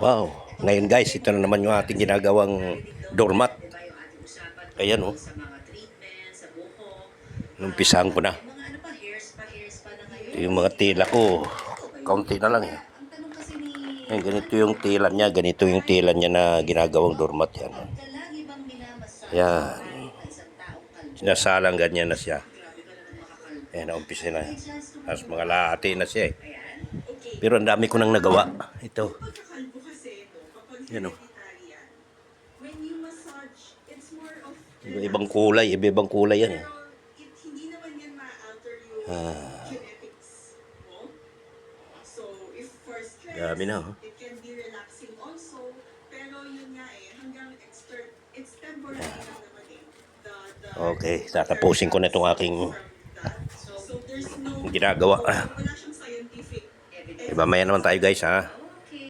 Wow. Ngayon guys, ito na naman yung ating ginagawang doormat. Ayan oh. Numpisahan ko na. Ito yung mga tila ko. Kaunti na lang eh. Ayan, ganito yung tila niya. Ganito yung tila niya na ginagawang doormat yan. Ayan. Sinasalang ganyan na siya. Ayan, naumpisa na. Tapos mga lahati na siya eh. Pero ang dami ko nang nagawa. Ito. Yan o. Ibang kulay. Ibang kulay yan eh. Dami na oh. Okay, tatapusin ko na itong aking ginagawa. Mamaya naman tayo guys ha.